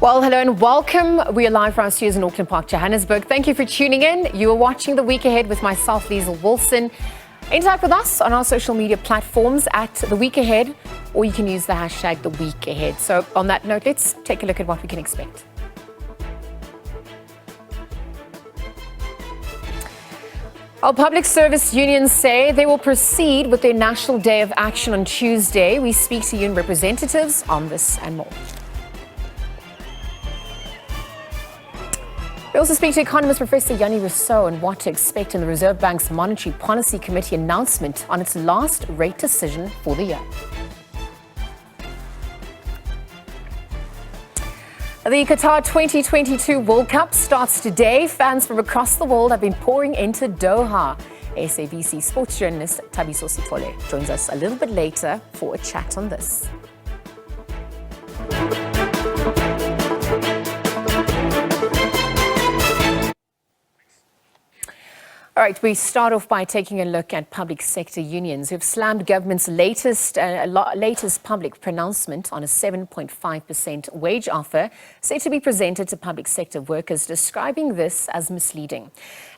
Well, hello and welcome. We are live from our studios in Auckland Park, Johannesburg. Thank you for tuning in. You are watching The Week Ahead with myself, Liesl Wilson. Interact with us on our social media platforms at The Week Ahead, or you can use the hashtag The Week Ahead. So on that note, let's take a look at what we can expect. Our public service unions say they will proceed with their National Day of Action on Tuesday. We speak to union representatives on this and more. We also speak to economist Professor Yanni Rousseau on what to expect in the Reserve Bank's Monetary Policy Committee announcement on its last rate decision for the year. The Qatar 2022 World Cup starts today. Fans from across the world have been pouring into Doha. SABC sports journalist Thabiso Sithole joins us a little bit later for a chat on this. All right, we start off by taking a look at public sector unions who have slammed government's latest public pronouncement on a 7.5% wage offer set to be presented to public sector workers, describing this as misleading.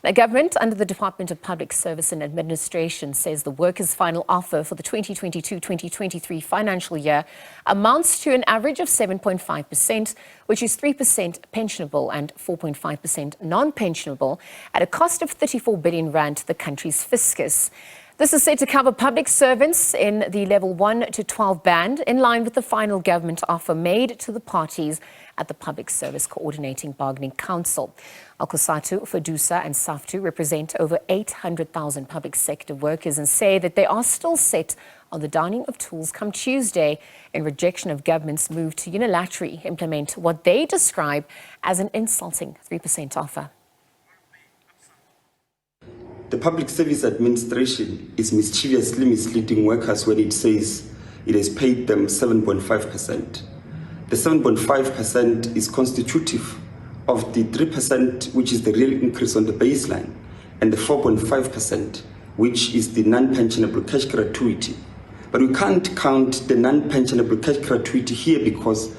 Now, government under the Department of Public Service and Administration says the workers' final offer for the 2022-2023 financial year amounts to an average of 7.5%, which is 3% pensionable and 4.5% non-pensionable, at a cost of 34 billion rand to the country's fiscus. This is said to cover public servants in the level 1 to 12 band, in line with the final government offer made to the parties at the Public Service Coordinating Bargaining Council. Alcosatu, Fedusa and SAFTU represent over 800,000 public sector workers and say that they are still set on the downing of tools come Tuesday in rejection of government's move to unilaterally implement what they describe as an insulting 3% offer. The Public Service Administration is mischievously misleading workers when it says it has paid them 7.5%. The 7.5% is constitutive of the 3%, which is the real increase on the baseline, and the 4.5%, which is the non-pensionable cash gratuity. But we can't count the non-pensionable cash gratuity here because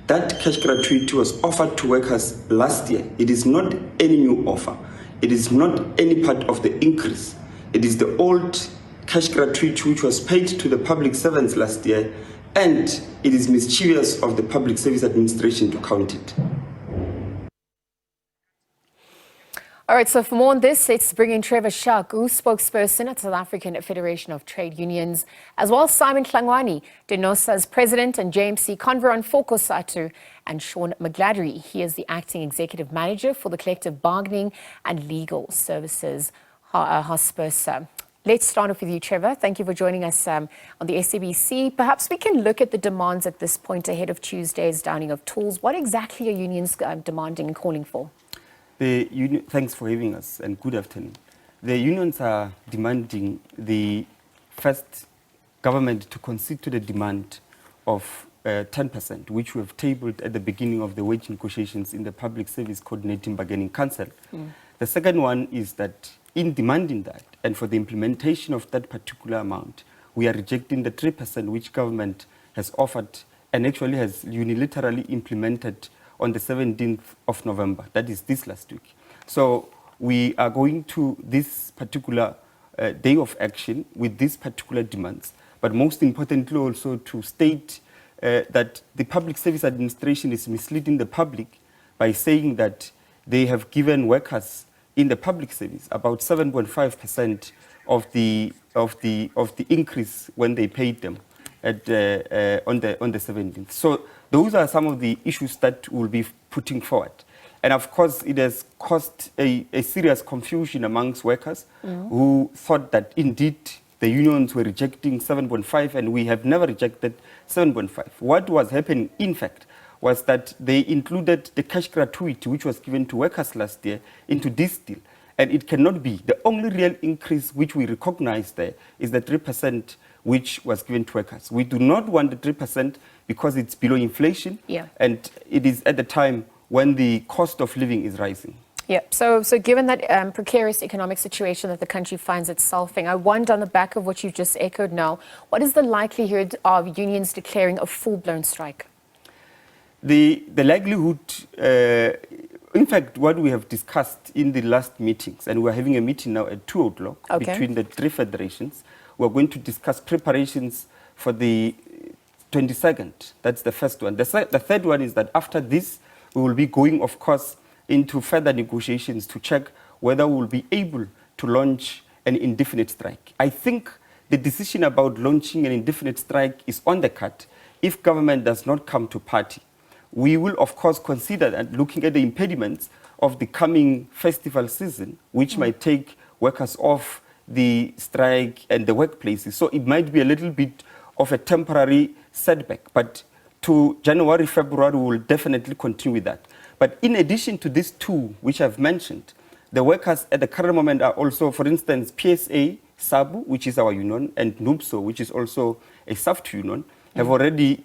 that cash gratuity was offered to workers last year. It is not any new offer. It is not any part of the increase. It is the old cash gratuity which was paid to the public servants last year, and it is mischievous of the Public Service Administration to count it. All right, so for more on this, let's bring in Trevor Shaku, spokesperson at South African Federation of Trade Unions, as well as Simon Hlangwani, DENOSA's president, and JMC Converon Fokosatu, and Sean McGladdery. He is the acting executive manager for the Collective Bargaining and Legal Services, HOSPERSA. Let's start off with you, Trevor. Thank you for joining us on the SABC. Perhaps we can look at the demands at this point ahead of Tuesday's downing of tools. What exactly are unions demanding and calling for? Thanks for having us, and good afternoon. The unions are demanding the first government to concede to the demand of 10%, which we have tabled at the beginning of the wage negotiations in the Public Service Coordinating Bargaining Council. The second one is that in demanding that, and for the implementation of that particular amount, we are rejecting the 3% which government has offered and actually has unilaterally implemented on the 17th of November, that is this last week. So we are going to this particular day of action with these particular demands, but most importantly also to state that the Public Service Administration is misleading the public by saying that they have given workers in the public service about 7.5% of the increase when they paid them at, on the 17th. So those are some of the issues that we'll be putting forward. And of course, it has caused a serious confusion amongst workers who thought that indeed the unions were rejecting 7.5, and we have never rejected 7.5. What was happening, in fact, was that they included the cash gratuity, which was given to workers last year, into this deal. And it cannot be. The only real increase which we recognize there is the 3% which was given to workers. We do not want the 3% because it's below inflation, and it is at the time when the cost of living is rising. Yeah, so given that precarious economic situation that the country finds itself in, I wonder, on the back of what you've just echoed now, what is the likelihood of unions declaring a full-blown strike? the likelihood, in fact, what we have discussed in the last meetings, and we're having a meeting now at 2 o'clock between the three federations, we're going to discuss preparations for the 22nd. That's the first one. The third one is that after this, we will be going, of course, into further negotiations to check whether we will be able to launch an indefinite strike. I think the decision about launching an indefinite strike is on the cut if government does not come to party. We will, of course, consider that looking at the impediments of the coming festival season, which might take workers off the strike and the workplaces. So it might be a little bit of a temporary setback. But to January, February, we will definitely continue with that. But in addition to these two, which I've mentioned, the workers at the current moment are also, for instance, PSA, SABU, which is our union, and NUPSO, which is also a SAFT union, have already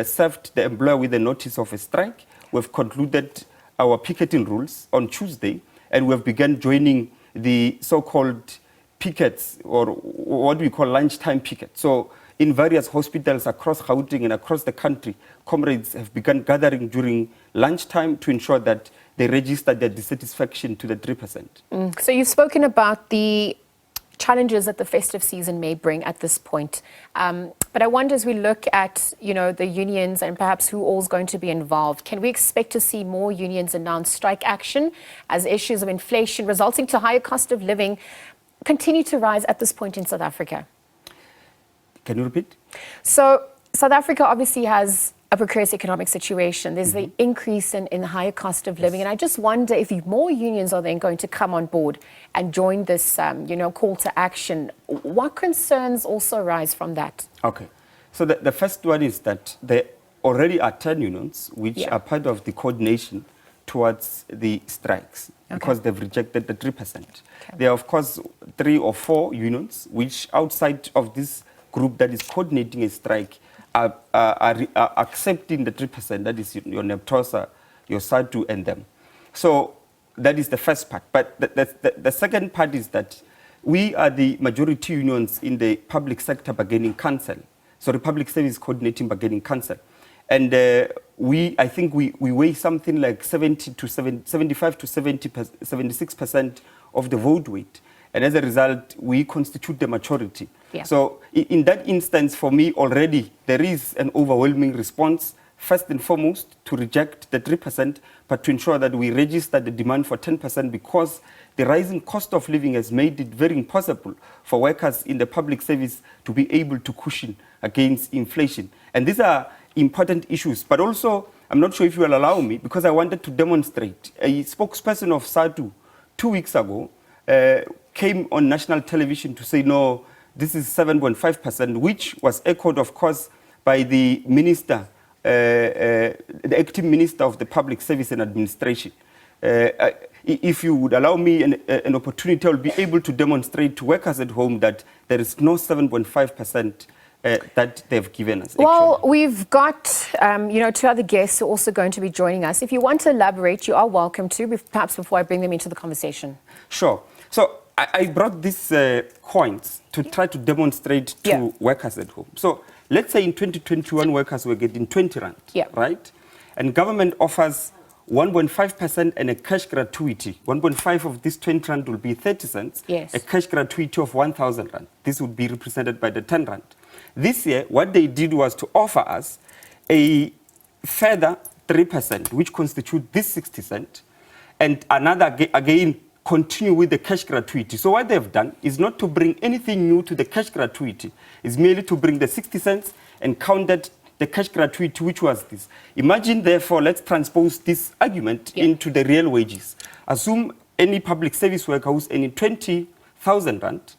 served the employer with a notice of a strike. We've concluded our picketing rules on Tuesday, and we have begun joining the so-called pickets, or what we call lunchtime pickets. So in various hospitals across Gauteng and across the country, comrades have begun gathering during lunchtime to ensure that they register their dissatisfaction to the 3%. So you've spoken about the challenges that the festive season may bring at this point. But I wonder, as we look at, the unions and perhaps who all is going to be involved, can we expect to see more unions announce strike action as issues of inflation resulting to higher cost of living continue to rise at this point in South Africa? Can you repeat? So South Africa obviously has a precarious economic situation. There's the increase in the higher cost of living. And I just wonder if more unions are then going to come on board and join this, call to action. What concerns also arise from that? Okay. So the first one is that there already are 10 unions which are part of the coordination towards the strikes because they've rejected the 3%. There are, of course, 3 or 4 unions which outside of this group that is coordinating a strike are accepting the 3%, that is your NEPTOSA, your SADU and them. So that is the first part. But the second part is that we are the majority unions in the public sector bargaining council, so the Public Service Coordinating Bargaining Council. And I think we weigh something like 75 to 76% of the vote weight. And as a result, we constitute the majority. Yeah. So in that instance, for me, already there is an overwhelming response, first and foremost, to reject the 3%, but to ensure that we register the demand for 10% because the rising cost of living has made it very impossible for workers in the public service to be able to cushion against inflation. And these are important issues. But also, I'm not sure if you will allow me, because I wanted to demonstrate. A spokesperson of SADU 2 weeks ago came on national television to say, no, this is 7.5%, which was echoed, of course, by the minister, the acting minister of the Public Service and Administration. If you would allow me an opportunity, I'll be able to demonstrate to workers at home that there is no 7.5% that they've given us. Well, actually. we've got, 2 other guests who are also going to be joining us. If you want to elaborate, you are welcome to, perhaps before I bring them into the conversation. Sure. So I brought these coins to try to demonstrate to workers at home. So let's say in 2021, workers were getting 20 rand, right? And government offers 1.5% and a cash gratuity. 1.5 of this 20 rand will be 30 cents, a cash gratuity of 1,000 rand. This would be represented by the 10 rand. This year, what they did was to offer us a further 3%, which constitutes this 60 cents, and another, again, continue with the cash gratuity. So what they've done is not to bring anything new to the cash gratuity. It's merely to bring the 60 cents and counted the cash gratuity, which was this. Imagine, therefore, let's transpose this argument into the real wages. Assume any public service worker who's earning 20,000 rand,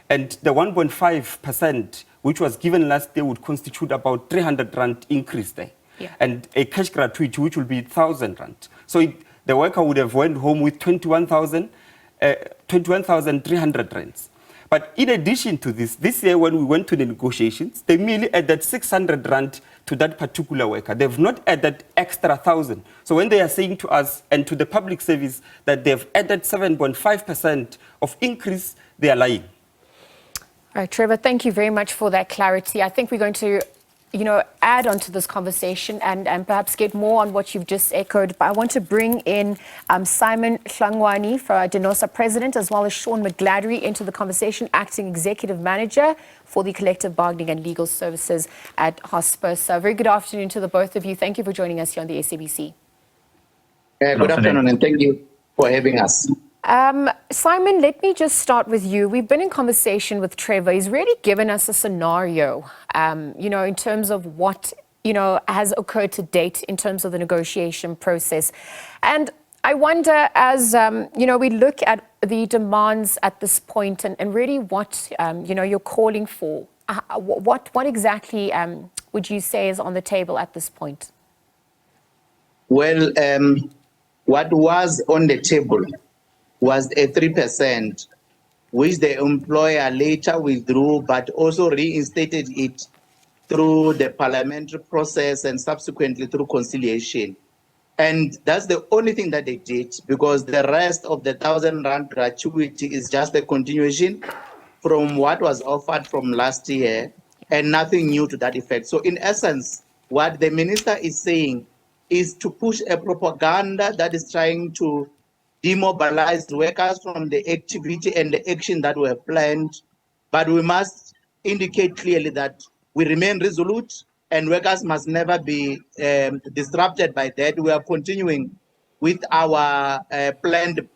and the 1.5%, which was given last year, would constitute about 300 rand increase there. And a cash gratuity, which will be 1,000 rand. So the worker would have went home with 21,300 rands. But in addition to this year when we went to the negotiations, they merely added 600 rand to that particular worker. They've not added extra 1,000. So when they are saying to us and to the public service that they've added 7.5% of increase, they are lying. All right, Trevor, thank you very much for that clarity. I think we're going to add on to this conversation and perhaps get more on what you've just echoed. But I want to bring in Simon Hlangwani, for Denosa President, as well as Sean McGladdery into the conversation, Acting Executive Manager for the Collective Bargaining and Legal Services at HOSPA. So very good afternoon to the both of you. Thank you for joining us here on the SABC. Good afternoon, and thank you for having us. Simon, let me just start with you. We've been in conversation with Trevor. He's really given us a scenario, in terms of what, has occurred to date in terms of the negotiation process. And I wonder, as, we look at the demands at this point and really what, you're calling for, what exactly would you say is on the table at this point? Well, what was on the table was a 3%, which the employer later withdrew, but also reinstated it through the parliamentary process and subsequently through conciliation. And that's the only thing that they did, because the rest of the 1,000 Rand gratuity is just a continuation from what was offered from last year and nothing new to that effect. So in essence, what the minister is saying is to push a propaganda that is trying to demobilize workers from the activity and the action that were planned. But we must indicate clearly that we remain resolute and workers must never be disrupted by that. We are continuing with our planned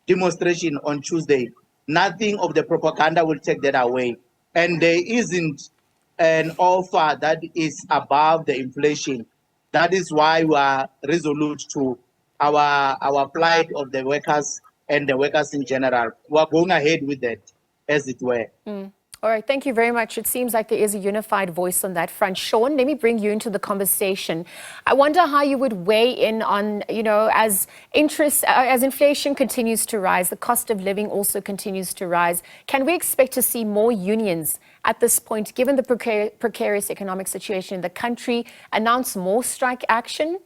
demonstration on Tuesday. Nothing of the propaganda will take that away. And there isn't an offer that is above the inflation. That is why we are resolute to our plight of the workers and the workers in general. We're going ahead with that, as it were. All right, thank you very much. It seems like there is a unified voice on that front. Sean, let me bring you into the conversation. I wonder how you would weigh in on, as inflation continues to rise, the cost of living also continues to rise. Can we expect to see more unions at this point, given the precarious economic situation in the country, announce more strike action?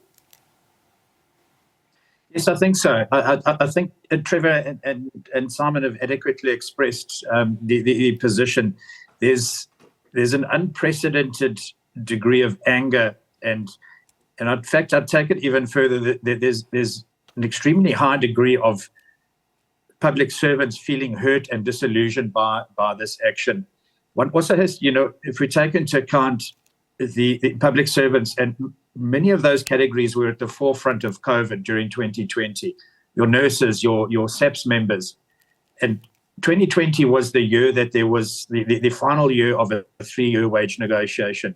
Yes, I think so. I think Trevor and Simon have adequately expressed the position. There's an unprecedented degree of anger, and in fact, I'd take it even further. There's an extremely high degree of public servants feeling hurt and disillusioned by this action. One also has, if we take into account the public servants, and many of those categories were at the forefront of COVID during 2020. Your nurses, your SABC members. And 2020 was the year that there was the final year of a 3-year wage negotiation,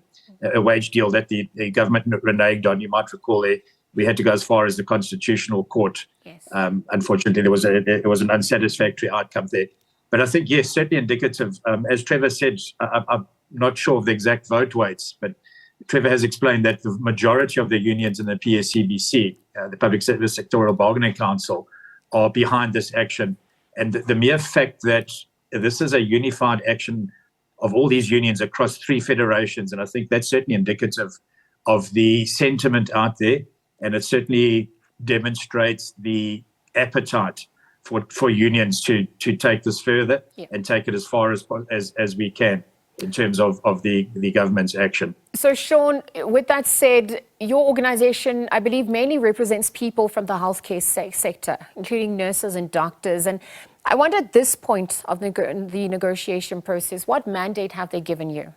a wage deal that the government reneged on. You might recall we had to go as far as the Constitutional Court. Yes. Unfortunately, there was an unsatisfactory outcome there. But I think, yes, certainly indicative. As Trevor said, I'm not sure of the exact vote weights, but Trevor has explained that the majority of the unions in the PSCBC, the Public Service Sectoral Bargaining Council, are behind this action. And the mere fact that this is a unified action of all these unions across 3 federations, and I think that's certainly indicative of the sentiment out there, and it certainly demonstrates the appetite for unions to take this further and take it as far as we can in terms of the government's action. So, Sean, with that said, your organization, I believe, mainly represents people from the healthcare sector, including nurses and doctors. And I wonder at this point of the negotiation process, what mandate have they given you?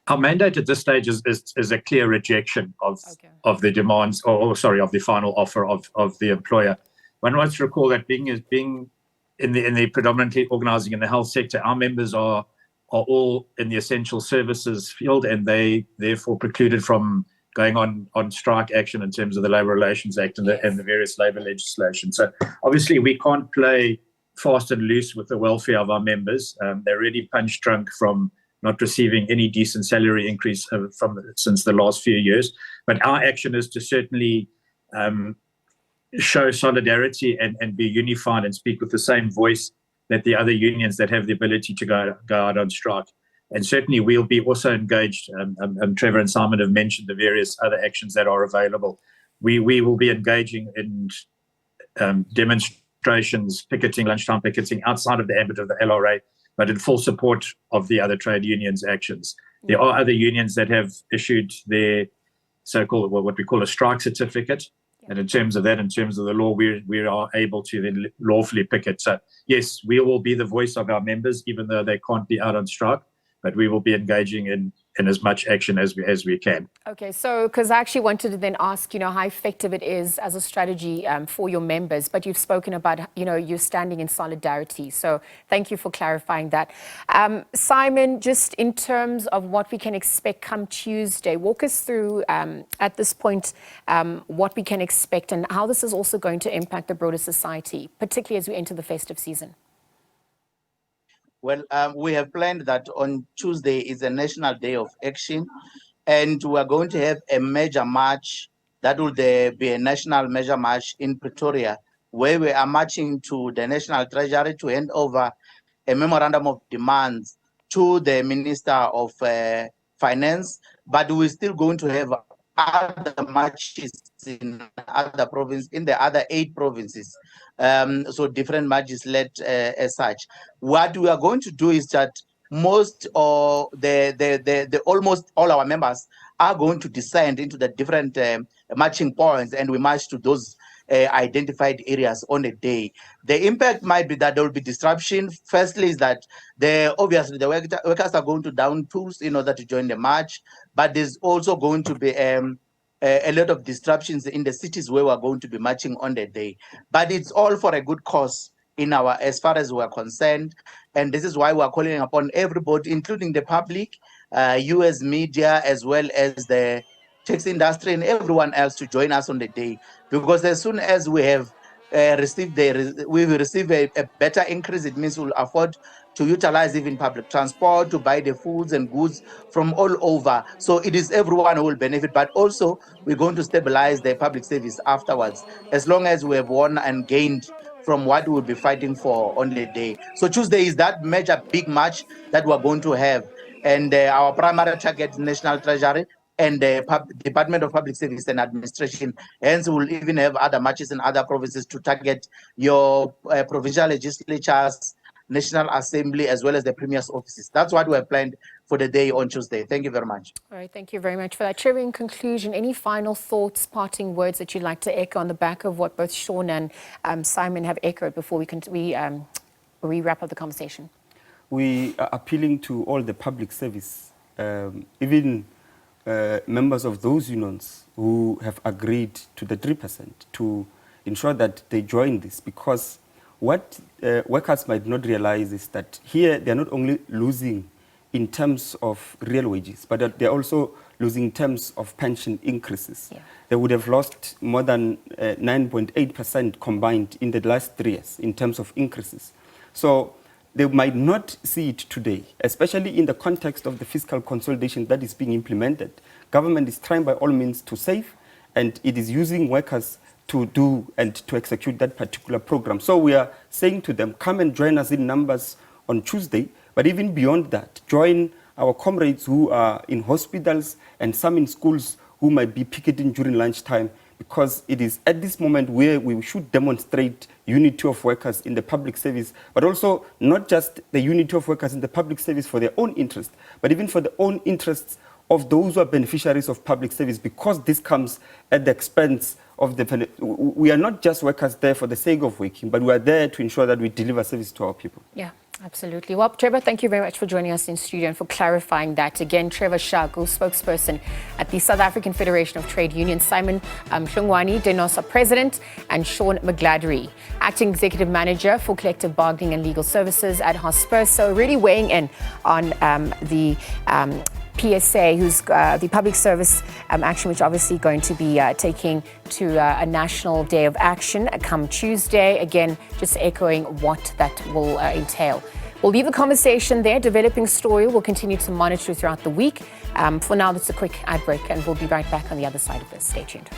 Our mandate at this stage is a clear rejection of the demands, of the final offer of the employer. One wants to recall that being in the predominantly organising in the health sector, our members are all in the essential services field, and they therefore precluded from going on strike action in terms of the Labour Relations Act and the various labour legislation. So obviously we can't play fast and loose with the welfare of our members. They're really punch drunk from not receiving any decent salary increase since the last few years. But our action is to certainly show solidarity and be unified and speak with the same voice that the other unions that have the ability to go out on strike. And certainly we'll be also engaged. Trevor and Simon have mentioned the various other actions that are available. We will be engaging in demonstrations, picketing, lunchtime picketing outside of the ambit of the LRA, but in full support of the other trade unions' actions. There are other unions that have issued their so-called, what we call a strike certificate. And in terms of that, in terms of the law, we are able to then lawfully picket. So yes, we will be the voice of our members, even though they can't be out on strike, but we will be engaging in as much action as we can. Okay, so because I actually wanted to then ask, how effective it is as a strategy for your members, but you've spoken about, you're standing in solidarity. So thank you for clarifying that. Simon, just in terms of what we can expect come Tuesday, walk us through at this point what we can expect and how this is also going to impact the broader society, particularly as we enter the festive season. Well, we have planned that on Tuesday is a National Day of Action, and we are going to have a major march. That will be a national major march in Pretoria, where we are marching to the National Treasury to hand over a memorandum of demands to the Minister of Finance. But we're still going to have other marches in other provinces, in the other 8 provinces. So different marches led as such. What we are going to do is that most or almost all our members are going to descend into the different marching points, and we march to those identified areas on a day. The impact might be that there will be disruption. Firstly, is that obviously the workers are going to down tools in order to join the march, but there's also going to be a lot of disruptions in the cities where we're going to be marching on the day. But it's all for a good cause as far as we're concerned, and this is why we're calling upon everybody, including the public, US media, as well as the tax industry and everyone else, to join us on the day, because as soon as we have we will receive a better increase, it means we'll afford to utilize even public transport, to buy the foods and goods from all over. So it is everyone who will benefit, but also we're going to stabilize the public service afterwards, as long as we have won and gained from what we'll be fighting for on the day. So Tuesday is that major big march that we're going to have, and our primary target is National Treasury and the Department of Public Service and Administration. Hence, we'll even have other marches in other provinces to target your provincial legislatures, National Assembly, as well as the Premier's offices. That's what we have planned for the day on Tuesday. Thank you very much. All right, thank you very much for that. Trevor, in conclusion, any final thoughts, parting words that you'd like to echo on the back of what both Sean and Simon have echoed before we wrap up the conversation? We are appealing to all the public service, even members of those unions who have agreed to the 3%, to ensure that they join this, because what workers might not realize is that here they're not only losing in terms of real wages, but that they're also losing in terms of pension increases. Yeah. They would have lost more than 9.8% combined in the last 3 years in terms of increases. So they might not see it today, especially in the context of the fiscal consolidation that is being implemented. Government is trying by all means to save, and it is using workers to do and to execute that particular program. So we are saying to them, come and join us in numbers on Tuesday, but even beyond that, join our comrades who are in hospitals and some in schools who might be picketing during lunchtime, because it is at this moment where we should demonstrate unity of workers in the public service, but also not just the unity of workers in the public service for their own interest, but even for the own interests of those who are beneficiaries of public service, because this comes at the expense of the... We are not just workers there for the sake of working, but we are there to ensure that we deliver service to our people. Yeah. Absolutely. Well, Trevor, thank you very much for joining us in studio and for clarifying that. Again, Trevor Shaku, spokesperson at the South African Federation of Trade Unions, Simon Mhlongwane, DENOSA President, and Sean McGladdery, Acting Executive Manager for Collective Bargaining and Legal Services at Hosper. So really weighing in on the PSA, who's the public service action, which obviously going to be taking to a national day of action come Tuesday. Again, just echoing what that will entail. We'll leave the conversation there. Developing story we'll continue to monitor throughout the week. For now, that's a quick ad break, and we'll be right back on the other side of this. Stay tuned.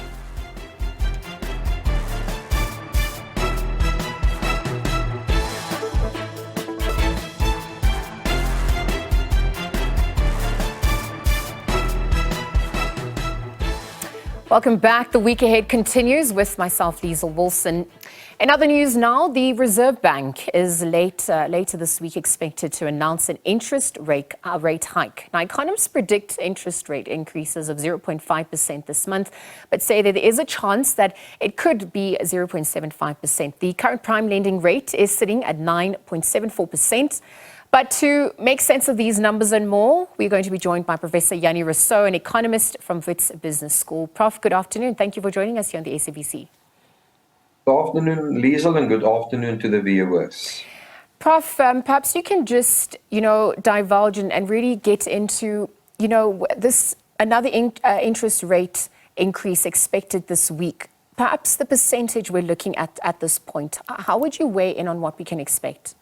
Welcome back. The week ahead continues with myself, Liesl Wilson. In other news now, the Reserve Bank is later this week expected to announce an interest rate hike. Now, economists predict interest rate increases of 0.5% this month, but say that there is a chance that it could be 0.75%. The current prime lending rate is sitting at 9.74%. But to make sense of these numbers and more, we're going to be joined by Professor Yanni Rousseau, an economist from Wits Business School. Prof, good afternoon. Thank you for joining us here on the SABC. Good afternoon, Liesel, and good afternoon to the viewers. Prof, perhaps you can just, divulge and really get into, this another interest rate increase expected this week. Perhaps the percentage we're looking at this point. How would you weigh in on what we can expect?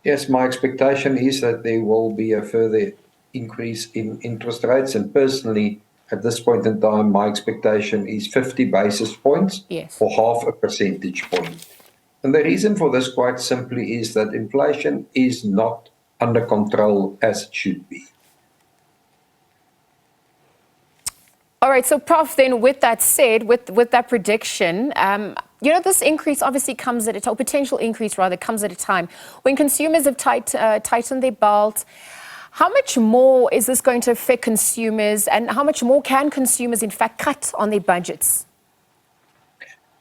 Yes, my expectation is that there will be a further increase in interest rates, and personally, at this point in time, my expectation is 50 basis points or half a percentage point. And the reason for this, quite simply, is that inflation is not under control as it should be. All right, so Prof, then with that said, with that prediction, this increase obviously comes at or potential increase rather comes at a time when consumers have tightened their belt. How much more is this going to affect consumers, and how much more can consumers in fact cut on their budgets?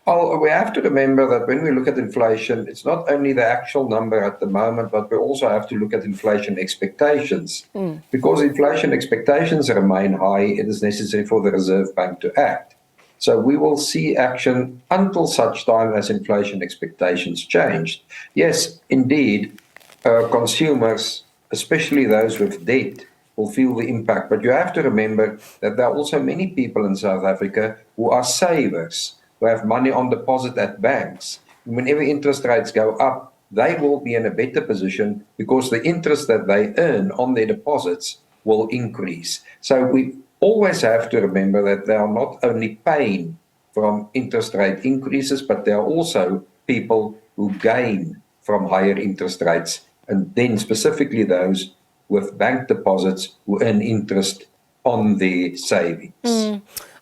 Well, we have to remember that when we look at inflation, it's not only the actual number at the moment, but we also have to look at inflation expectations. Because inflation expectations remain high, it is necessary for the Reserve Bank to act. So we will see action until such time as inflation expectations change. Yes, indeed, consumers, especially those with debt, will feel the impact. But you have to remember that there are also many people in South Africa who are savers, who have money on deposit at banks. Whenever interest rates go up, they will be in a better position because the interest that they earn on their deposits will increase. So we always have to remember that they are not only paying from interest rate increases, but there are also people who gain from higher interest rates, and then specifically those with bank deposits who earn interest on their savings.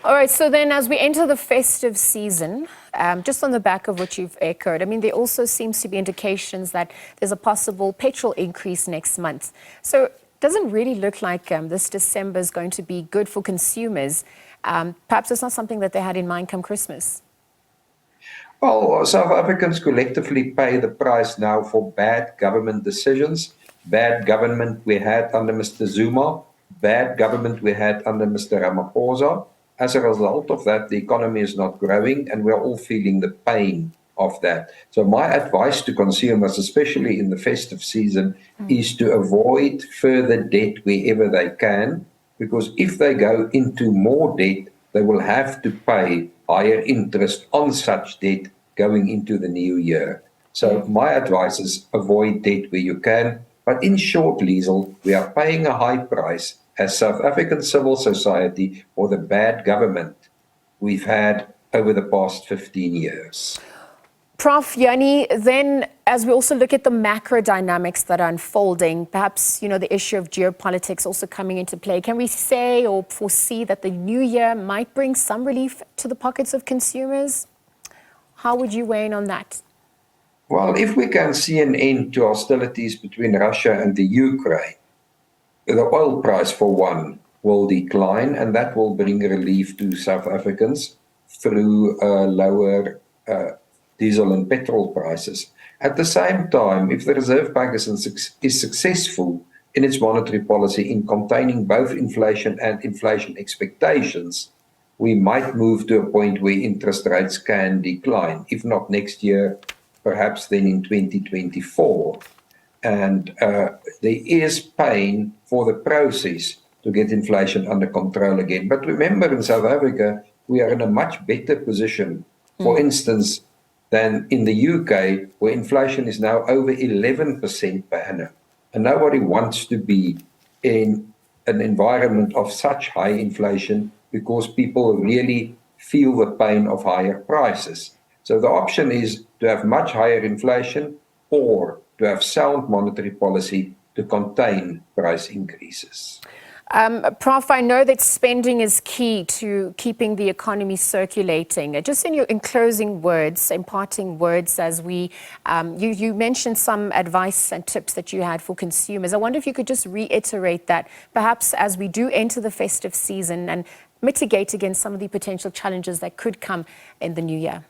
All right, so then as we enter the festive season, just on the back of what you've echoed, there also seems to be indications that there's a possible petrol increase next month. So it doesn't really look like this December is going to be good for consumers. Perhaps it's not something that they had in mind come Christmas. Well, South Africans collectively pay the price now for bad government decisions, bad government we had under Mr. Zuma, bad government we had under Mr. Ramaphosa. As a result of that, the economy is not growing, and we're all feeling the pain of that. So my advice to consumers, especially in the festive season, is to avoid further debt wherever they can, because if they go into more debt, they will have to pay higher interest on such debt going into the new year. So my advice is avoid debt where you can. But in short, Liesel, we are paying a high price as South African civil society for the bad government we've had over the past 15 years. Prof. Yanni, then as we also look at the macro dynamics that are unfolding, perhaps, the issue of geopolitics also coming into play, can we say or foresee that the new year might bring some relief to the pockets of consumers? How would you weigh in on that? Well, if we can see an end to hostilities between Russia and the Ukraine, the oil price, for one, will decline, and that will bring relief to South Africans through lower diesel and petrol prices. At the same time, if the Reserve Bank is successful in its monetary policy in containing both inflation and inflation expectations, we might move to a point where interest rates can decline, if not next year, perhaps then in 2024. And there is pain for the process to get inflation under control again. But remember, in South Africa, we are in a much better position, for instance, than in the UK, where inflation is now over 11% per annum. And nobody wants to be in an environment of such high inflation because people really feel the pain of higher prices. So the option is to have much higher inflation or to have sound monetary policy to contain price increases. Prof, I know that spending is key to keeping the economy circulating. Just in closing words, imparting words as you mentioned some advice and tips that you had for consumers. I wonder if you could just reiterate that, perhaps as we do enter the festive season and mitigate against some of the potential challenges that could come in the new year.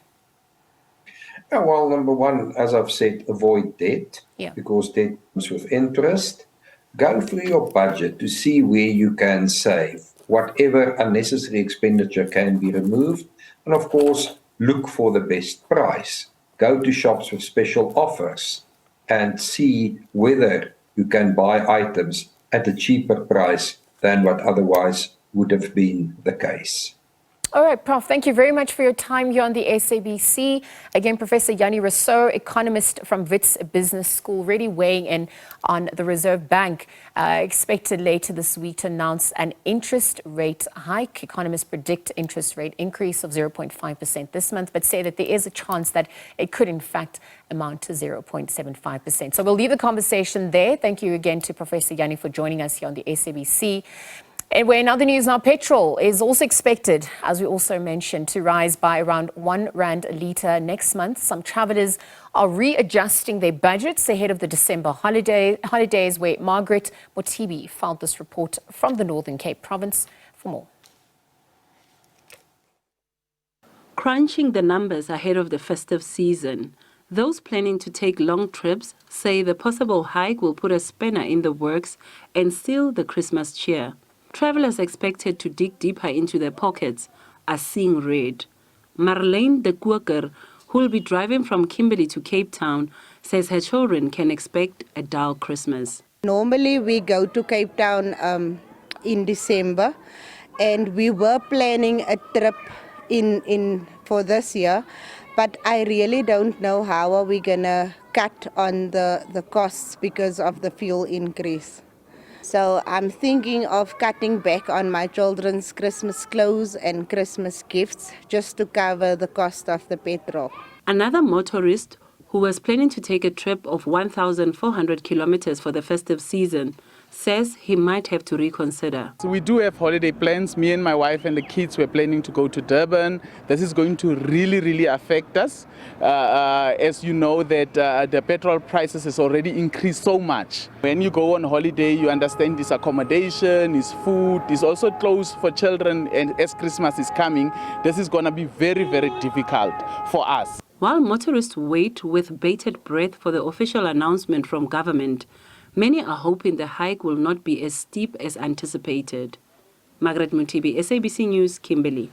Well, number one, as I've said, avoid debt, Yeah. because debt comes with interest. Go through your budget to see where you can save. Whatever unnecessary expenditure can be removed. And of course, look for the best price. Go to shops with special offers and see whether you can buy items at a cheaper price than what otherwise would have been the case. All right, Prof, thank you very much for your time here on the SABC. Again, Professor Yanni Rousseau, economist from Wits Business School, really weighing in on the Reserve Bank, expected later this week to announce an interest rate hike. Economists predict interest rate increase of 0.5% this month, but say that there is a chance that it could in fact amount to 0.75%. So we'll leave the conversation there. Thank you again to Professor Yanni for joining us here on the SABC. Anyway, in other news now, petrol is also expected, as we also mentioned, to rise by around R1 a litre next month. Some travellers are readjusting their budgets ahead of the December holidays, where Margaret Motibi filed this report from the Northern Cape province. For more. Crunching the numbers ahead of the festive season, those planning to take long trips say the possible hike will put a spanner in the works and steal the Christmas cheer. Travelers expected to dig deeper into their pockets are seeing red. Marlene de Kooker, who will be driving from Kimberley to Cape Town, says her children can expect a dull Christmas. Normally we go to Cape Town in December, and we were planning a trip in for this year, but I really don't know how are we gonna cut on the costs because of the fuel increase. So I'm thinking of cutting back on my children's Christmas clothes and Christmas gifts just to cover the cost of the petrol. Another motorist who was planning to take a trip of 1,400 kilometers for the festive season says he might have to reconsider. So we do have holiday plans. Me and my wife and the kids were planning to go to Durban. This is going to really affect us. As you know that the petrol prices has already increased so much. When you go on holiday, you understand this accommodation, is food, is also clothes for children, and as Christmas is coming, this is going to be very difficult for us. While motorists wait with bated breath for the official announcement from government, many are hoping the hike will not be as steep as anticipated. Margaret Motibi, SABC News, Kimberley.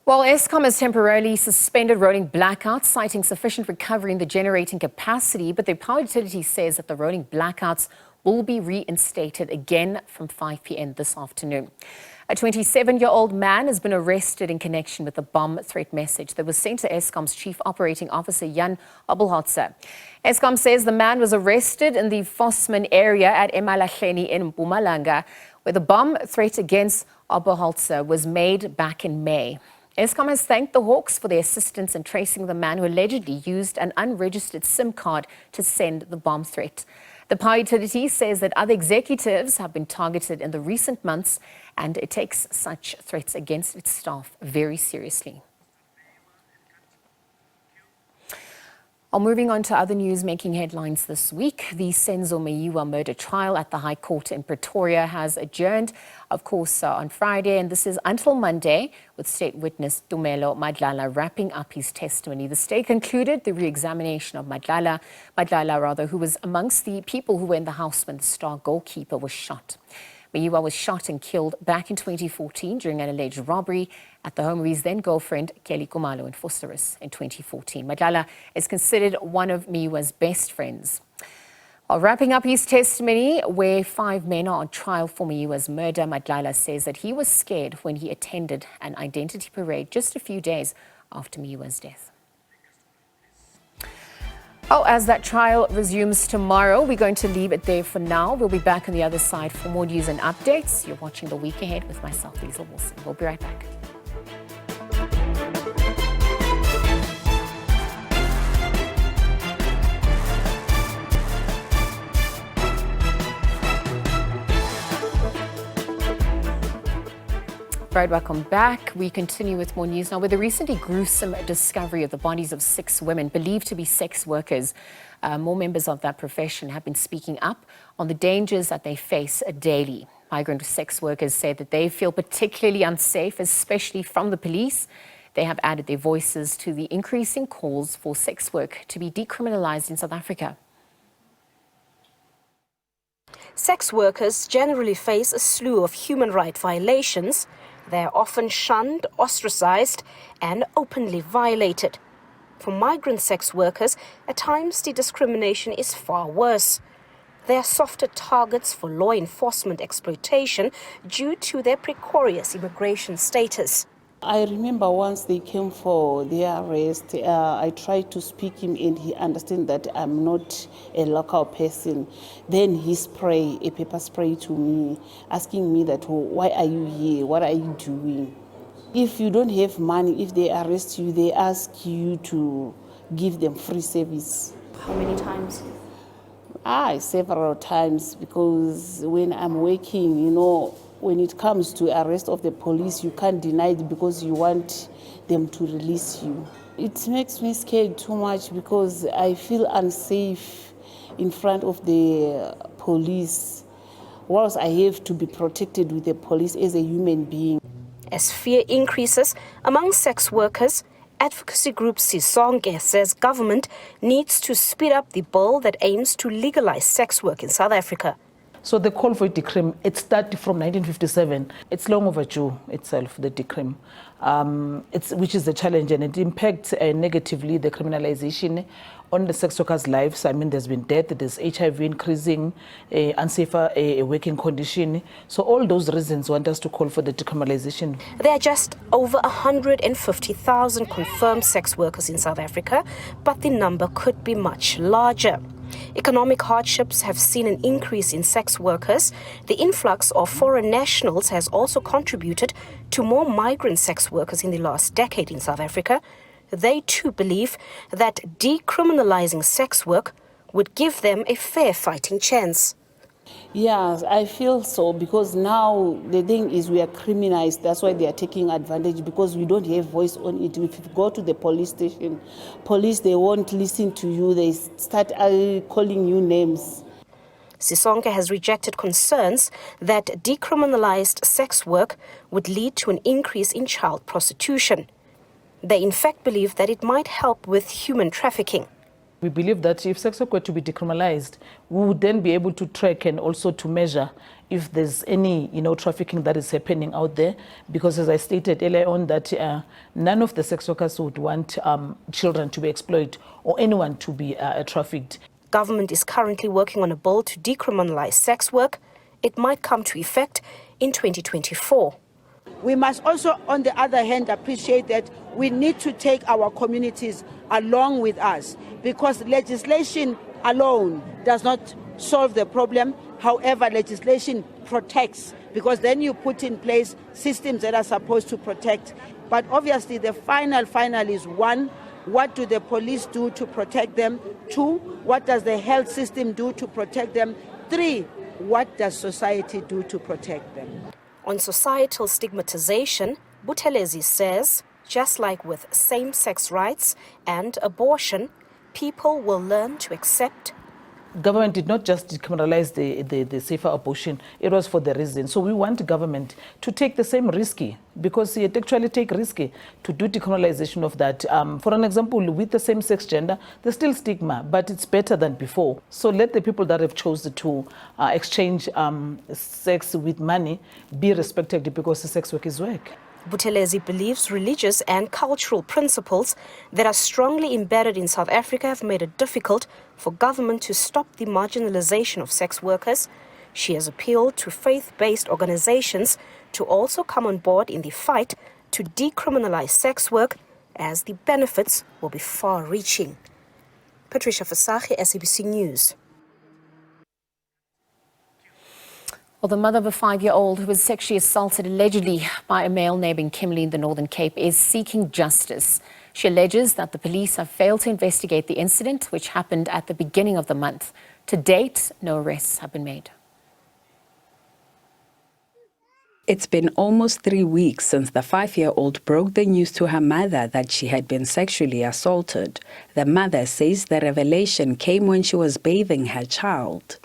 Well, Eskom has temporarily suspended rolling blackouts, citing sufficient recovery in the generating capacity, but the power utility says that the rolling blackouts will be reinstated again from 5 p.m. this afternoon. A 27-year-old man has been arrested in connection with the bomb threat message that was sent to Eskom's Chief Operating Officer, Jan Abelholzer. Eskom says the man was arrested in the Vosman area at Emalaheni in Mpumalanga, where the bomb threat against Abelholzer was made back in May. Eskom has thanked the Hawks for their assistance in tracing the man who allegedly used an unregistered SIM card to send the bomb threat. The power utility says that other executives have been targeted in the recent months, and it takes such threats against its staff very seriously. Moving on to other news making headlines this week, the Senzo Meyiwa murder trial at the High Court in Pretoria has adjourned, of course, on Friday, and this is until Monday, with state witness Tumelo Madlala wrapping up his testimony. The state concluded the re-examination of Madlala, who was amongst the people who were in the house when the star goalkeeper was shot. Meyiwa was shot and killed back in 2014 during an alleged robbery at the home of his then-girlfriend, Kelly Kumalo, in Fosterus in 2014. Madlala is considered one of Meyiwa's best friends. While wrapping up his testimony, where 5 men are on trial for Meyiwa's murder, Madlala says that he was scared when he attended an identity parade just a few days after Meyiwa's death. As that trial resumes tomorrow, we're going to leave it there for now. We'll be back on the other side for more news and updates. You're watching The Week Ahead with myself, Liesl Wilson. We'll be right back. Right, welcome back. We continue with more news now. With the recently gruesome discovery of the bodies of 6 women believed to be sex workers, more members of that profession have been speaking up on the dangers that they face daily. Migrant sex workers say that they feel particularly unsafe, especially from the police. They have added their voices to the increasing calls for sex work to be decriminalized in South Africa. Sex workers generally face a slew of human rights violations. They are often shunned, ostracized, and openly violated. For migrant sex workers, at times the discrimination is far worse. They are softer targets for law enforcement exploitation due to their precarious immigration status. I remember once they came for their arrest, I tried to speak him and he understood that I'm not a local person. Then he sprayed a pepper spray to me, asking me that, why are you here? What are you doing? If you don't have money, if they arrest you, they ask you to give them free service. How many times? Several times, because when I'm working, when it comes to arrest of the police, you can't deny it because you want them to release you. It makes me scared too much because I feel unsafe in front of the police, whilst I have to be protected with the police as a human being. As fear increases among sex workers, advocacy group Sisonke says government needs to speed up the bill that aims to legalize sex work in South Africa. So the call for decrim, it started from 1957. It's long overdue itself, the decrim, which is the challenge, and it impacts negatively the criminalization on the sex workers' lives. I mean, there's been death, there's HIV increasing, unsafer working condition. So all those reasons want us to call for the decriminalization. There are just over 150,000 confirmed sex workers in South Africa, but the number could be much larger. Economic hardships have seen an increase in sex workers. The influx of foreign nationals has also contributed to more migrant sex workers in the last decade in South Africa. They too believe that decriminalizing sex work would give them a fair fighting chance. Yeah, I feel so, because now the thing is we are criminalized. That's why they are taking advantage, because we don't have voice on it. If you go to the police station, police, they won't listen to you. They start calling you names. Sisonke has rejected concerns that decriminalized sex work would lead to an increase in child prostitution. They in fact believe that it might help with human trafficking. We believe that if sex work were to be decriminalized, we would then be able to track and also to measure if there's any, trafficking that is happening out there. Because as I stated earlier on, that none of the sex workers would want children to be exploited or anyone to be trafficked. Government is currently working on a bill to decriminalize sex work. It might come to effect in 2024. We must also, on the other hand, appreciate that we need to take our communities along with us, because legislation alone does not solve the problem. However, legislation protects, because then you put in place systems that are supposed to protect. But obviously the final is, 1, what do the police do to protect them? 2, what does the health system do to protect them? 3, what does society do to protect them? On societal stigmatization, Buthelezi says, just like with same-sex rights and abortion, people will learn to accept. Government did not just decriminalize the safer abortion, it was for the reason. So we want government to take the same risky, because it actually take risky to do decriminalization of that. For an example, with the same-sex gender, there's still stigma, but it's better than before. So let the people that have chosen to exchange sex with money be respected, because the sex work is work. Buthelezi believes religious and cultural principles that are strongly embedded in South Africa have made it difficult for government to stop the marginalization of sex workers. She has appealed to faith-based organizations to also come on board in the fight to decriminalize sex work, as the benefits will be far-reaching. Patricia Fasache, SABC News. Well, the mother of a 5-year-old who was sexually assaulted allegedly by a male neighbor in Kimberley in the Northern Cape is seeking justice. She alleges that the police have failed to investigate the incident, which happened at the beginning of the month. To date, no arrests have been made. It's been almost 3 weeks since the 5-year-old broke the news to her mother that she had been sexually assaulted. The mother says the revelation came when she was bathing her child.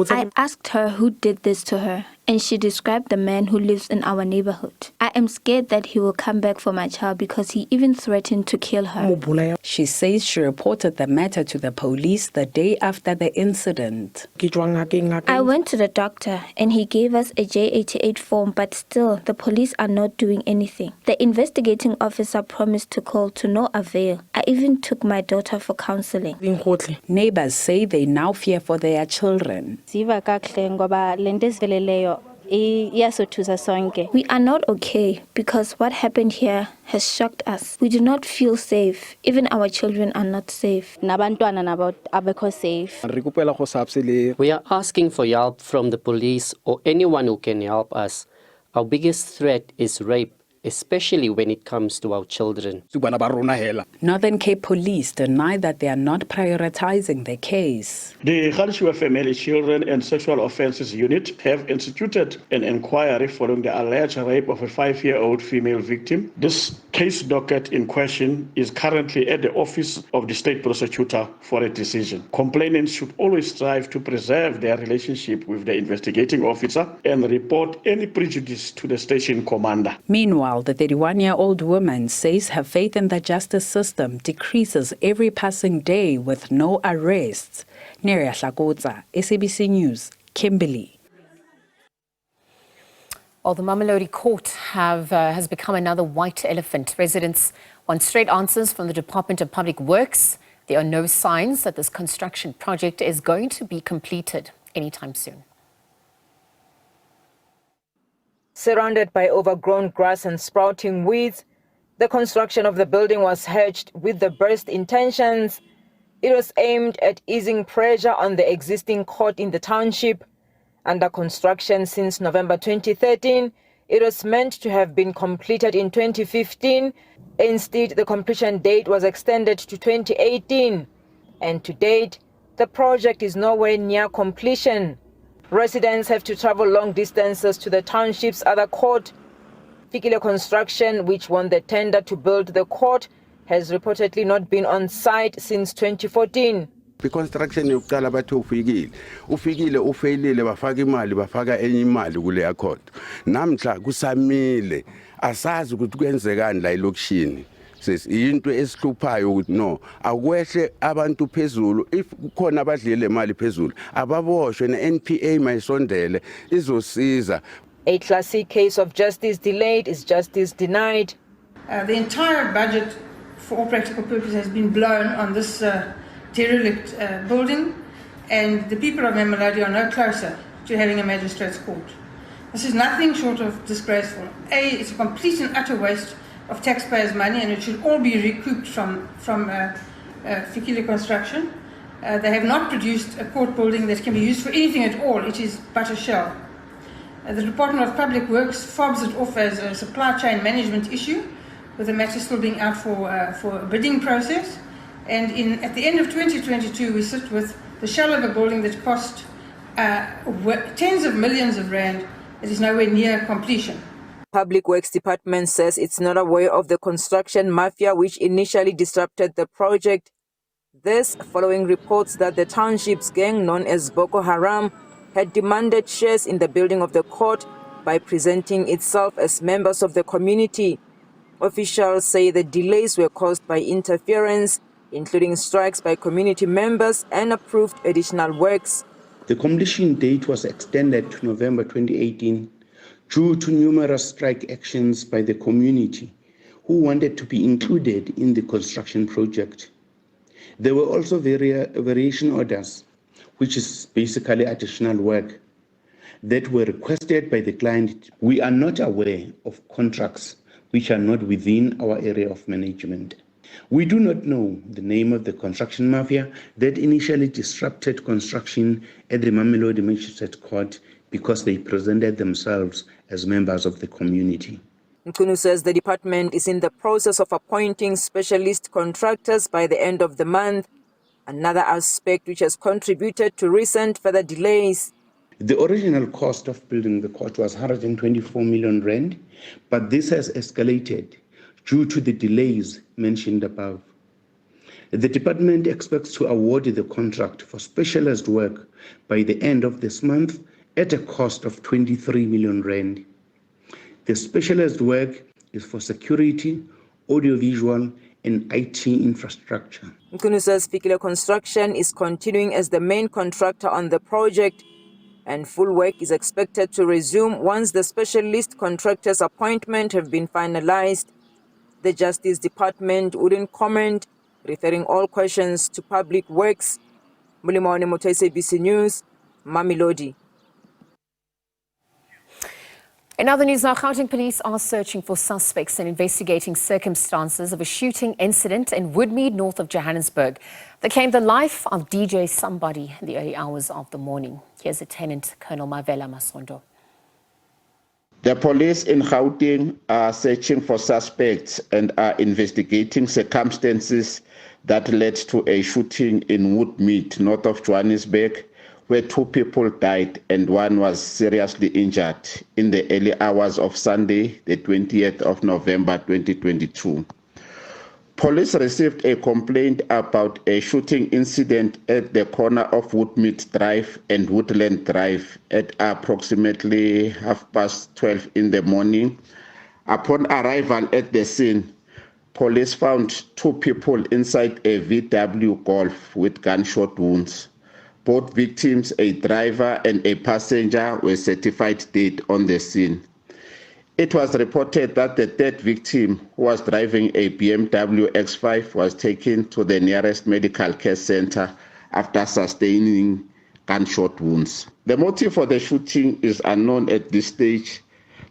I asked her who did this to her, and she described the man who lives in our neighborhood. I am scared that he will come back for my child because he even threatened to kill her. She says she reported the matter to the police the day after the incident. I went to the doctor and he gave us a J88 form, but still the police are not doing anything. The investigating officer promised to call to no avail. I even took my daughter for counseling. Neighbors say they now fear for their children. We are not okay because what happened here has shocked us. We do not feel safe. Even our children are not safe. We are asking for help from the police or anyone who can help us. Our biggest threat is rape, especially when it comes to our children. Northern Cape Police deny that they are not prioritizing the case. The Garishiwa Family, Children and Sexual Offences Unit have instituted an inquiry following the alleged rape of a 5-year-old female victim. This case docket in question is currently at the office of the State Prosecutor for a decision. Complainants should always strive to preserve their relationship with the investigating officer and report any prejudice to the station commander. Meanwhile, the 31-year-old woman says her faith in the justice system decreases every passing day with no arrests. Neria Hlakotza, SABC News, Kimberley. Well, the Mamelodi court has become another white elephant. Residents want straight answers from the Department of Public Works. There are no signs that this construction project is going to be completed anytime soon. Surrounded by overgrown grass and sprouting weeds, the construction of the building was hedged with the best intentions. It was aimed at easing pressure on the existing court in the township. Under construction since November 2013, it was meant to have been completed in 2015. Instead, the completion date was extended to 2018. And to date, the project is nowhere near completion. Residents have to travel long distances to the township's other court. Fikile Construction, which won the tender to build the court, has reportedly not been on site since 2014. The construction yokuqala bathi ufikile ufailile bafaka imali bafaka enye imali kule court. Namhla kusamile asazi ukuthi kwenzekani la elokishini. Into esihluphayo ukuthi no akwehle abantu phezulu if kukhona abadlile imali phezulu ababoshwe ne-NPA mayisondele izosiza. A classic case of justice delayed is justice denied. The entire budget for all practical purposes has been blown on this derelict building, and the people of Mamelodi are no closer to having a magistrates court. This is nothing short of disgraceful. It's a complete and utter waste of taxpayers' money, and it should all be recouped from Fikile Construction. They have not produced a court building that can be used for anything at all. It is but a shell. The Department of Public Works fobs it off as a supply chain management issue, with the matter still being out for a bidding process. And at the end of 2022, we sit with the shell of a building that cost tens of millions of rand. It is nowhere near completion. Public Works Department says it's not aware of the construction mafia which initially disrupted the project. This following reports that the township's gang known as Boko Haram had demanded shares in the building of the court by presenting itself as members of the community. Officials say the delays were caused by interference, including strikes by community members and approved additional works. The completion date was extended to November 2018 due to numerous strike actions by the community who wanted to be included in the construction project. There were also variation orders, which is basically additional work, that were requested by the client. We are not aware of contracts which are not within our area of management. We do not know the name of the construction mafia that initially disrupted construction at the Mamelodi Magistrate Court because they presented themselves as members of the community. Nkunu says the department is in the process of appointing specialist contractors by the end of the month, another aspect which has contributed to recent further delays. The original cost of building the court was 124 million rand, but this has escalated due to the delays mentioned above. The department expects to award the contract for specialized work by the end of this month at a cost of 23 million rand. The specialized work is for security, audiovisual, and IT infrastructure. Nkunusa's Fikile Construction is continuing as the main contractor on the project, and full work is expected to resume once the specialist contractor's appointment have been finalized. The Justice Department wouldn't comment, referring all questions to Public Works. Mulimone Moto, SABC News, Mamelodi. In other news now, Gauteng police are searching for suspects and investigating circumstances of a shooting incident in Woodmead, north of Johannesburg, that claimed the life of DJ Sumbody in the early hours of the morning. Here's Lieutenant Colonel Mavela Masondo. The police in Gauteng are searching for suspects and are investigating circumstances that led to a shooting in Woodmead, north of Johannesburg, where 2 people died and 1 was seriously injured in the early hours of Sunday, the 20th of November 2022. Police received a complaint about a shooting incident at the corner of Woodmead Drive and Woodland Drive at approximately 12:30 in the morning. Upon arrival at the scene, police found 2 people inside a VW Golf with gunshot wounds. Both victims, a driver and a passenger, were certified dead on the scene. It was reported that the third victim, who was driving a BMW X5, was taken to the nearest medical care center after sustaining gunshot wounds. The motive for the shooting is unknown at this stage.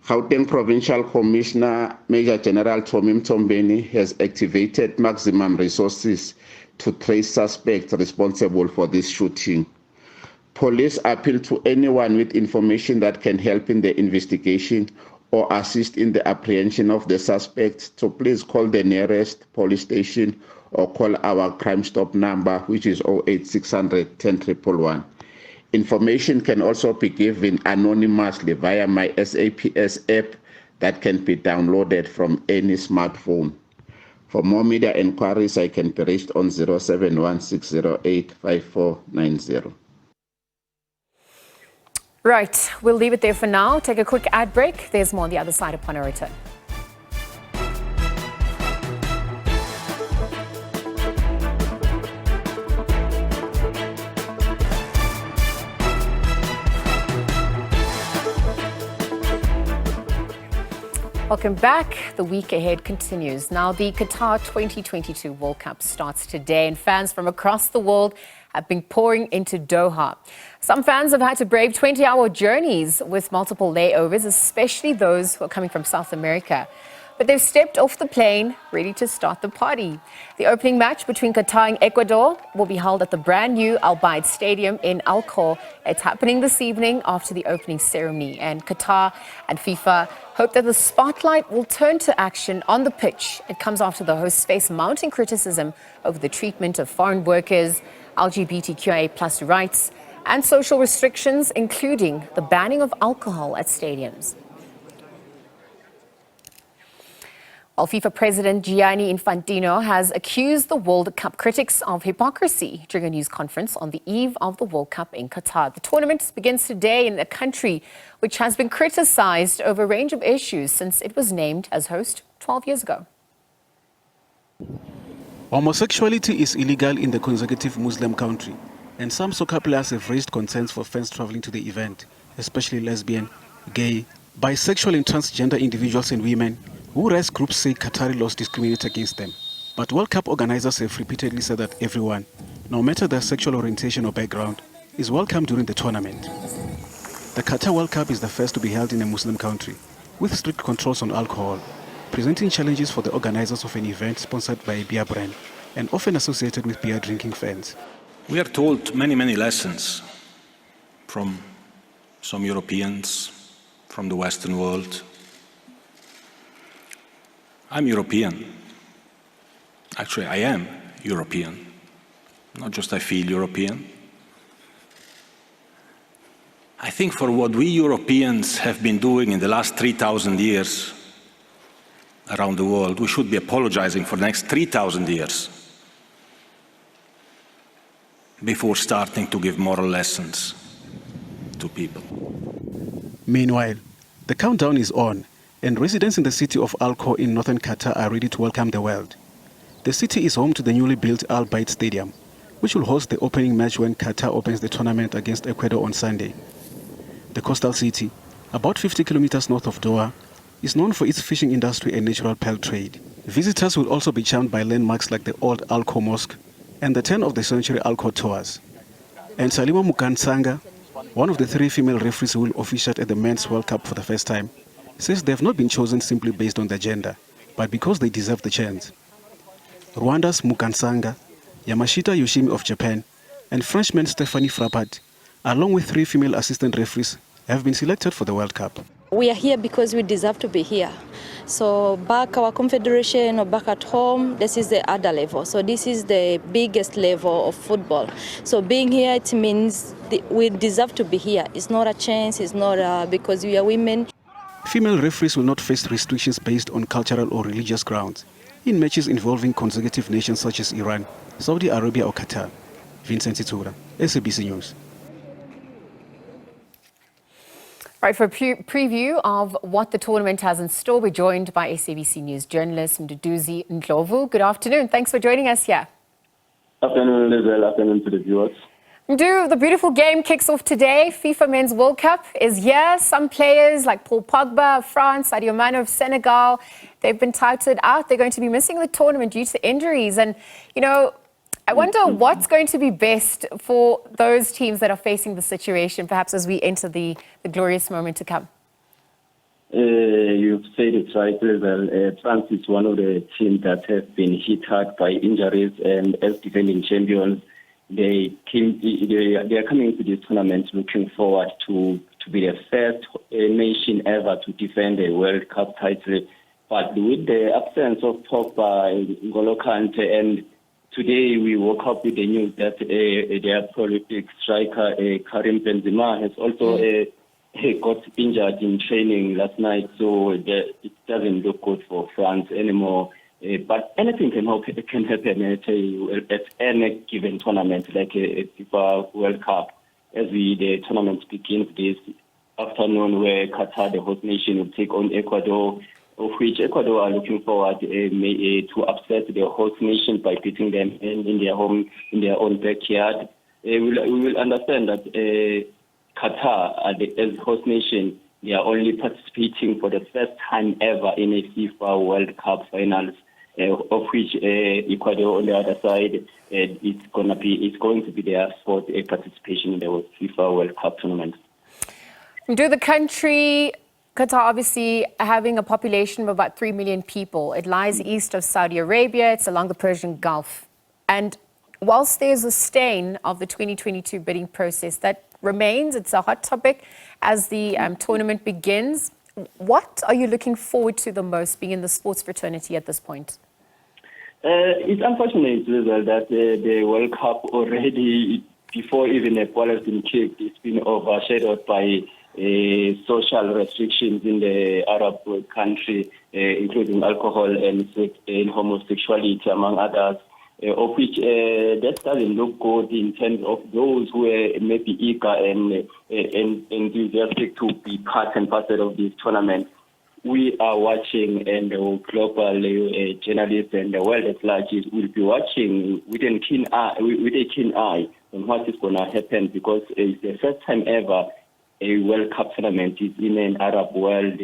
Gauteng Provincial Commissioner Major General Tommy Mtombeni has activated maximum resources to trace suspects responsible for this shooting. Police appeal to anyone with information that can help in the investigation or assist in the apprehension of the suspects to please call the nearest police station or call our Crime Stop number, which is 08600 10111. Information can also be given anonymously via my SAPS app that can be downloaded from any smartphone. For more media inquiries, I can be reached on 0716085490. Right, we'll leave it there for now. Take a quick ad break. There's more on the other side upon our return. Welcome back. The week ahead continues. Now, the Qatar 2022 World Cup starts today, and fans from across the world have been pouring into Doha. Some fans have had to brave 20-hour journeys with multiple layovers, especially those who are coming from South America. But they've stepped off the plane, ready to start the party. The opening match between Qatar and Ecuador will be held at the brand new Al Bayt Stadium in Al Khor. It's happening this evening after the opening ceremony. And Qatar and FIFA hope that the spotlight will turn to action on the pitch. It comes after the hosts face mounting criticism over the treatment of foreign workers, LGBTQIA+ rights, and social restrictions, including the banning of alcohol at stadiums. Well, FIFA President Gianni Infantino has accused the World Cup critics of hypocrisy during a news conference on the eve of the World Cup in Qatar. The tournament begins today in a country which has been criticized over a range of issues since it was named as host 12 years ago. Homosexuality is illegal in the conservative Muslim country, and some soccer players have raised concerns for fans traveling to the event, especially lesbian, gay, bisexual and transgender individuals and women, who rights groups say Qatari laws discriminate against them. But World Cup organizers have repeatedly said that everyone, no matter their sexual orientation or background, is welcome during the tournament. The Qatar World Cup is the first to be held in a Muslim country, with strict controls on alcohol, presenting challenges for the organizers of an event sponsored by a beer brand and often associated with beer drinking fans. We are told many lessons from some Europeans, from the Western world. I'm European. Actually, I am European. Not just I feel European. I think for what we Europeans have been doing in the last 3,000 years around the world, we should be apologizing for the next 3,000 years before starting to give moral lessons to people. Meanwhile, the countdown is on, and residents in the city of Alco in northern Qatar are ready to welcome the world. The city is home to the newly built Al Bayt Stadium, which will host the opening match when Qatar opens the tournament against Ecuador on Sunday. The coastal city, about 50 kilometers north of Doha, is known for its fishing industry and natural pearl trade. Visitors will also be charmed by landmarks like the old Alco Mosque and the turn-of-the-century Alco Towers. And Salima Mukansanga, one of the 3 female referees who will officiate at the Men's World Cup for the first time, says they have not been chosen simply based on their gender, but because they deserve the chance. Rwanda's Mukansanga, Yamashita Yoshimi of Japan, and Frenchman Stephanie Frappard, along with 3 female assistant referees, have been selected for the World Cup. We are here because we deserve to be here. So back our confederation or back at home, this is the other level. So this is the biggest level of football. So being here, it means we deserve to be here. It's not a chance, it's not because we are women. Female referees will not face restrictions based on cultural or religious grounds in matches involving consecutive nations such as Iran, Saudi Arabia or Qatar. Vincent Itura, SABC News. Right, for a preview of what the tournament has in store, we're joined by SABC News journalist Mduduzi Ndlovu. Good afternoon. Thanks for joining us here. Afternoon, Lizelle. Afternoon to the viewers. Mdu, the beautiful game kicks off today. FIFA Men's World Cup is here. Some players like Paul Pogba of France, Sadio Mane of Senegal, they've been touted out. They're going to be missing the tournament due to injuries. And, you know, I wonder what's going to be best for those teams that are facing the situation, perhaps as we enter the glorious moment to come. You've said it right, Lizelle. France is one of the teams that have been hit hard by injuries, and as defending champions, they are coming to this tournament looking forward to be the first nation ever to defend a World Cup title. But with the absence of Pogba, N'Golo Kante, and today we woke up with the news that their prolific striker Karim Benzema has also got injured in training last night, so it doesn't look good for France anymore. But anything can happen at any given tournament, like a FIFA World Cup, as the tournament begins this afternoon, where Qatar, the host nation, will take on Ecuador, of which Ecuador are looking forward to upset the host nation by beating them in their home, in their own backyard. We will understand that Qatar, as host nation, they are only participating for the first time ever in a FIFA World Cup finals, of which Ecuador on the other side, it's going to be their fourth participation in the FIFA World Cup tournament. Do the country, Qatar, obviously having a population of about 3 million people. It lies east of Saudi Arabia. It's along the Persian Gulf. And whilst there's a stain of the 2022 bidding process that remains, it's a hot topic as the tournament begins. What are you looking forward to the most, being in the sports fraternity at this point? It's unfortunate that the World Cup already, before even a ball has been kicked, it's been overshadowed by social restrictions in the Arab country, including alcohol and homosexuality, among others, of which that doesn't look good in terms of those who are maybe eager and enthusiastic to be part and parcel of this tournament. We are watching, and the global journalists and the world at large will be watching with a keen eye on what is going to happen, because it's the first time ever a World Cup tournament is in an Arab world,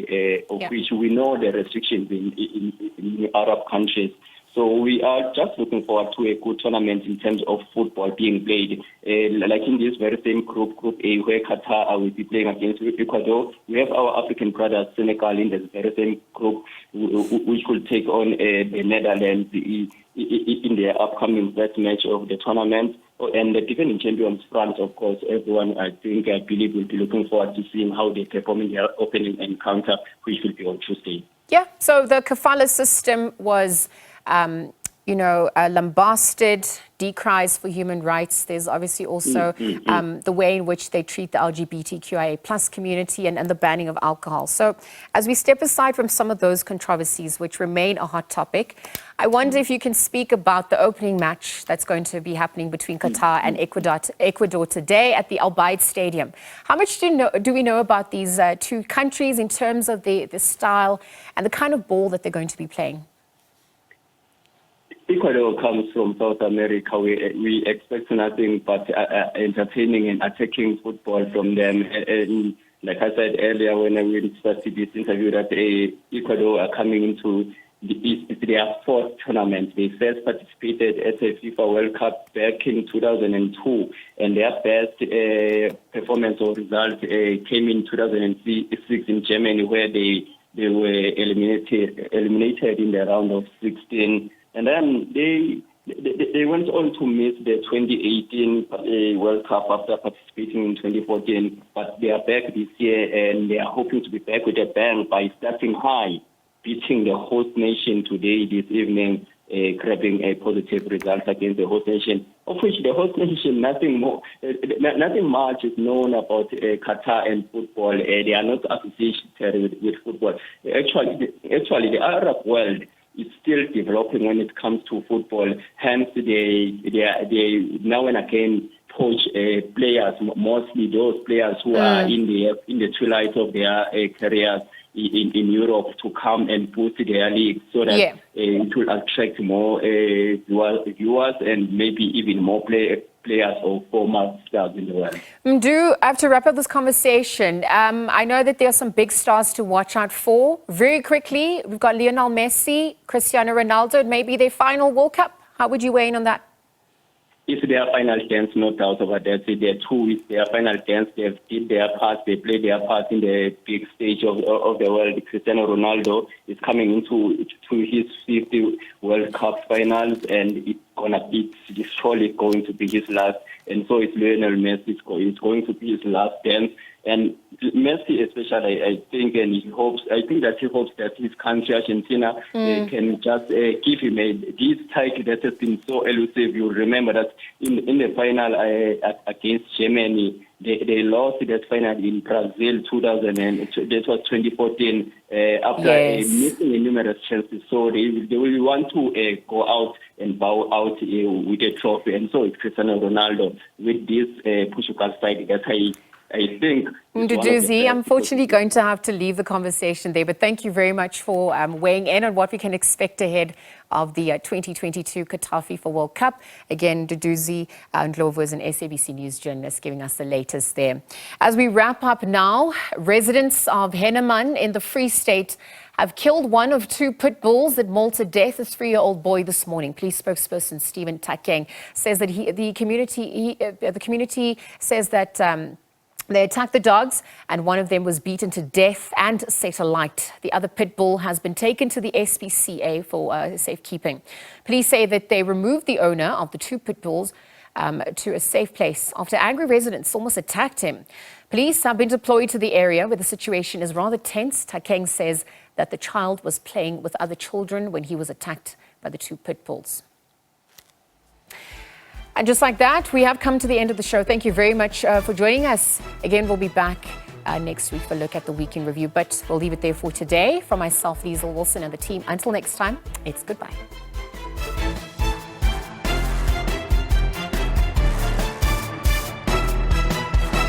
of which we know the restrictions in Arab countries. So we are just looking forward to a good tournament in terms of football being played. Like in this very same group A, where Qatar will be playing against Ecuador, we have our African brothers, Senegal, in the very same group, which will take on the Netherlands in their upcoming first match of the tournament. And the defending champions, France, of course, everyone, I believe, will be looking forward to seeing how they perform in their opening encounter, which will be on Tuesday. Yeah, so the kafala system was, lambasted, decries for human rights. There's obviously also the way in which they treat the LGBTQIA plus community and the banning of alcohol. So as we step aside from some of those controversies, which remain a hot topic, I wonder if you can speak about the opening match that's going to be happening between Qatar and Ecuador today at the Al Bayt Stadium. How much do we know about these two countries in terms of the style and the kind of ball that they're going to be playing? Ecuador comes from South America. We expect nothing but entertaining and attacking football from them. And like I said earlier when we started this interview, that Ecuador are coming into their fourth tournament. They first participated at the FIFA World Cup back in 2002, and their best performance or result came in 2006 in Germany, where they were eliminated in the round of 16. And then they went on to miss the 2018 World Cup after participating in 2014. But they are back this year, and they are hoping to be back with a bang by starting high, beating the host nation today, this evening, grabbing a positive result against the host nation, of which the host nation, nothing much is known about Qatar and football. They are not associated with football. Actually, the Arab world is still developing when it comes to football. Hence, they now and again poach players, mostly those players who are in the twilight of their careers in Europe, to come and boost their league so that it will attract more viewers and maybe even more players or former stars in the world. Mdu, I have to wrap up this conversation. I know that there are some big stars to watch out for. Very quickly, we've got Lionel Messi, Cristiano Ronaldo, maybe their final World Cup. How would you weigh in on that? It's their final dance, no doubt about that. They're two with their final dance. They've did their part. They played their part in the big stage of the world. Cristiano Ronaldo is coming into his 50th World Cup finals, and it's surely going to be his last. And so it's Lionel Messi. It's going to be his last dance. And Messi, especially, I think that he hopes that his country, Argentina, can just give him this title that has been so elusive. You remember that in the final against Germany, they lost that final in Brazil, that was 2014, after missing numerous chances. So they will want to go out and bow out with a trophy. And so it's Cristiano Ronaldo with this Portugal side that I think. Nduduzi, unfortunately going to have to leave the conversation there, but thank you very much for weighing in on what we can expect ahead of the 2022 Qatar FIFA World Cup. Again, Nduduzi Ndlovu is an SABC News journalist giving us the latest there. As we wrap up now, residents of Henneman in the Free State have killed one of two pit bulls that mauled to death a 3-year-old boy this morning. Police spokesperson Stephen Takeng says that the community says that they attacked the dogs, and one of them was beaten to death and set alight. The other pit bull has been taken to the SPCA for safekeeping. Police say that they removed the owner of the two pit bulls to a safe place after angry residents almost attacked him. Police have been deployed to the area where the situation is rather tense. Takeng says that the child was playing with other children when he was attacked by the two pit bulls. And just like that, we have come to the end of the show. Thank you very much for joining us. Again, we'll be back next week for a look at the week in review, but we'll leave it there for today. From myself, Liesl Wilson, and the team, until next time, it's goodbye.